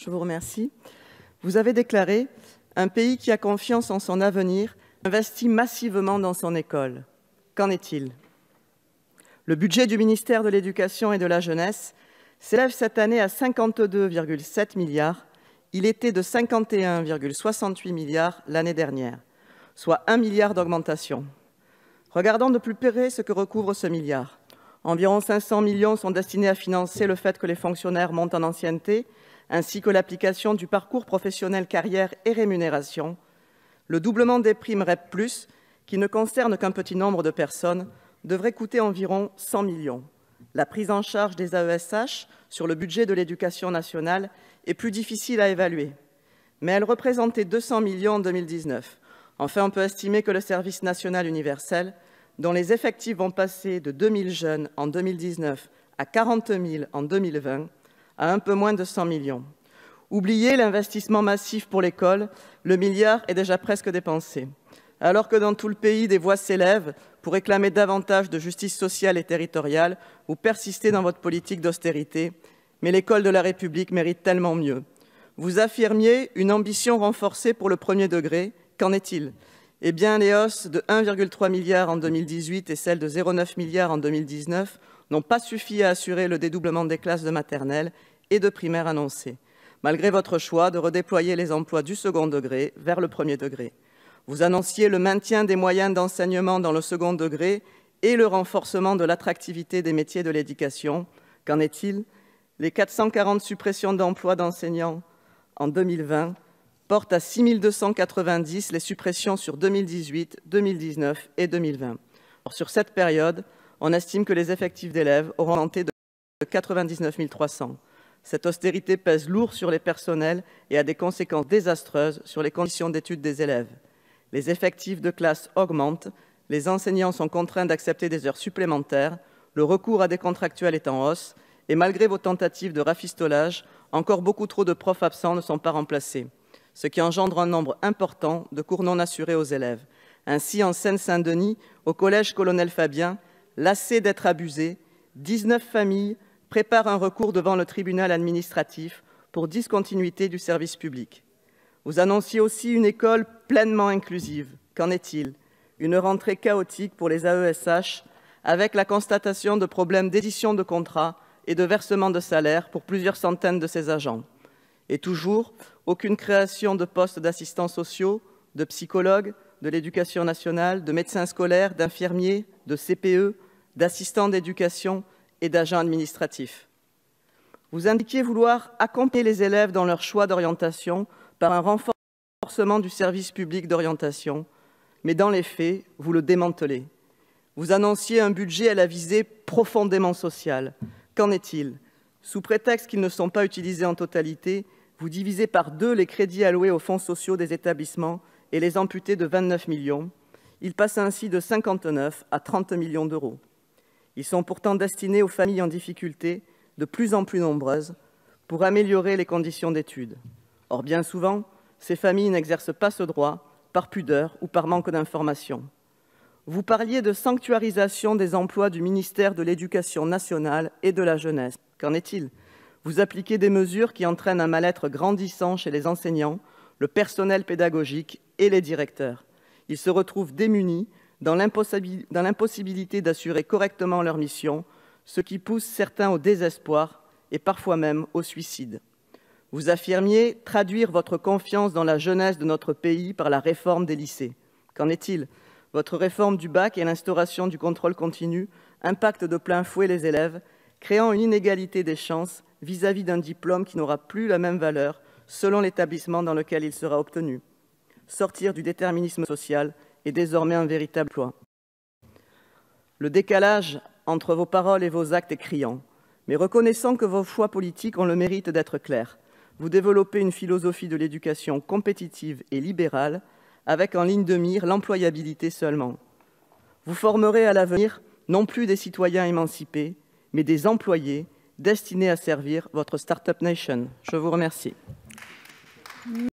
Je vous remercie. Vous avez déclaré « Un pays qui a confiance en son avenir investit massivement dans son école ». Qu'en est-il? Le budget du ministère de l'Éducation et de la Jeunesse s'élève cette année à 52,7 milliards. Il était de 51,68 milliards l'année dernière, soit 1 milliard d'augmentation. Regardons de plus près ce que recouvre ce milliard. Environ 500 millions sont destinés à financer le fait que les fonctionnaires montent en ancienneté, ainsi que l'application du parcours professionnel carrière et rémunération. Le doublement des primes REP+, qui ne concerne qu'un petit nombre de personnes, devrait coûter environ 100 millions. La prise en charge des AESH sur le budget de l'Éducation nationale est plus difficile à évaluer, mais elle représentait 200 millions en 2019. Enfin, on peut estimer que le service national universel, dont les effectifs vont passer de 2 000 jeunes en 2019 à 40 000 en 2020, a un peu moins de 100 millions. Oubliez l'investissement massif pour l'école, le milliard est déjà presque dépensé. Alors que dans tout le pays, des voix s'élèvent pour réclamer davantage de justice sociale et territoriale, vous persistez dans votre politique d'austérité, mais l'école de la République mérite tellement mieux. Vous affirmiez une ambition renforcée pour le premier degré. Qu'en est-il? Eh bien, les hausses de 1,3 milliard en 2018 et celles de 0,9 milliard en 2019 n'ont pas suffi à assurer le dédoublement des classes de maternelle et de primaire annoncé, malgré votre choix de redéployer les emplois du second degré vers le premier degré. Vous annonciez le maintien des moyens d'enseignement dans le second degré et le renforcement de l'attractivité des métiers de l'éducation. Qu'en est-il? Les 440 suppressions d'emplois d'enseignants en 2020 portent à 6 290 les suppressions sur 2018, 2019 et 2020. Alors, sur cette période, on estime que les effectifs d'élèves auront augmenté de 99 300. Cette austérité pèse lourd sur les personnels et a des conséquences désastreuses sur les conditions d'études des élèves. Les effectifs de classe augmentent, les enseignants sont contraints d'accepter des heures supplémentaires, le recours à des contractuels est en hausse, et malgré vos tentatives de rafistolage, encore beaucoup trop de profs absents ne sont pas remplacés, ce qui engendre un nombre important de cours non assurés aux élèves. Ainsi, en Seine-Saint-Denis, au collège Colonel Fabien, lassés d'être abusés, 19 familles préparent un recours devant le tribunal administratif pour discontinuité du service public. Vous annonciez aussi une école pleinement inclusive. Qu'en est-il? Une rentrée chaotique pour les AESH, avec la constatation de problèmes d'édition de contrats et de versement de salaire pour plusieurs centaines de ces agents. Et toujours, aucune création de postes d'assistants sociaux, de psychologues, de l'éducation nationale, de médecins scolaires, d'infirmiers, de CPE, d'assistants d'éducation et d'agents administratifs. Vous indiquiez vouloir accompagner les élèves dans leur choix d'orientation par un renforcement du service public d'orientation, mais dans les faits, vous le démantelez. Vous annonciez un budget à la visée profondément sociale. Qu'en est-il? Sous prétexte qu'ils ne sont pas utilisés en totalité, vous divisez par 2 les crédits alloués aux fonds sociaux des établissements et les amputez de 29 millions. Ils passent ainsi de 59 à 30 millions d'euros. Ils sont pourtant destinés aux familles en difficulté, de plus en plus nombreuses, pour améliorer les conditions d'études. Or, bien souvent, ces familles n'exercent pas ce droit par pudeur ou par manque d'information. Vous parliez de sanctuarisation des emplois du ministère de l'Éducation nationale et de la jeunesse. Qu'en est-il? Vous appliquez des mesures qui entraînent un mal-être grandissant chez les enseignants, le personnel pédagogique et les directeurs. Ils se retrouvent démunis dans l'impossibilité d'assurer correctement leur mission, ce qui pousse certains au désespoir et parfois même au suicide. Vous affirmiez traduire votre confiance dans la jeunesse de notre pays par la réforme des lycées. Qu'en est-il? Votre réforme du bac et l'instauration du contrôle continu impactent de plein fouet les élèves, créant une inégalité des chances vis-à-vis d'un diplôme qui n'aura plus la même valeur selon l'établissement dans lequel il sera obtenu. Sortir du déterminisme social est désormais un véritable choix. Le décalage entre vos paroles et vos actes est criant, mais reconnaissons que vos choix politiques ont le mérite d'être clairs. Vous développez une philosophie de l'éducation compétitive et libérale, avec en ligne de mire l'employabilité seulement. Vous formerez à l'avenir non plus des citoyens émancipés, mais des employés destinés à servir votre Startup Nation. Je vous remercie.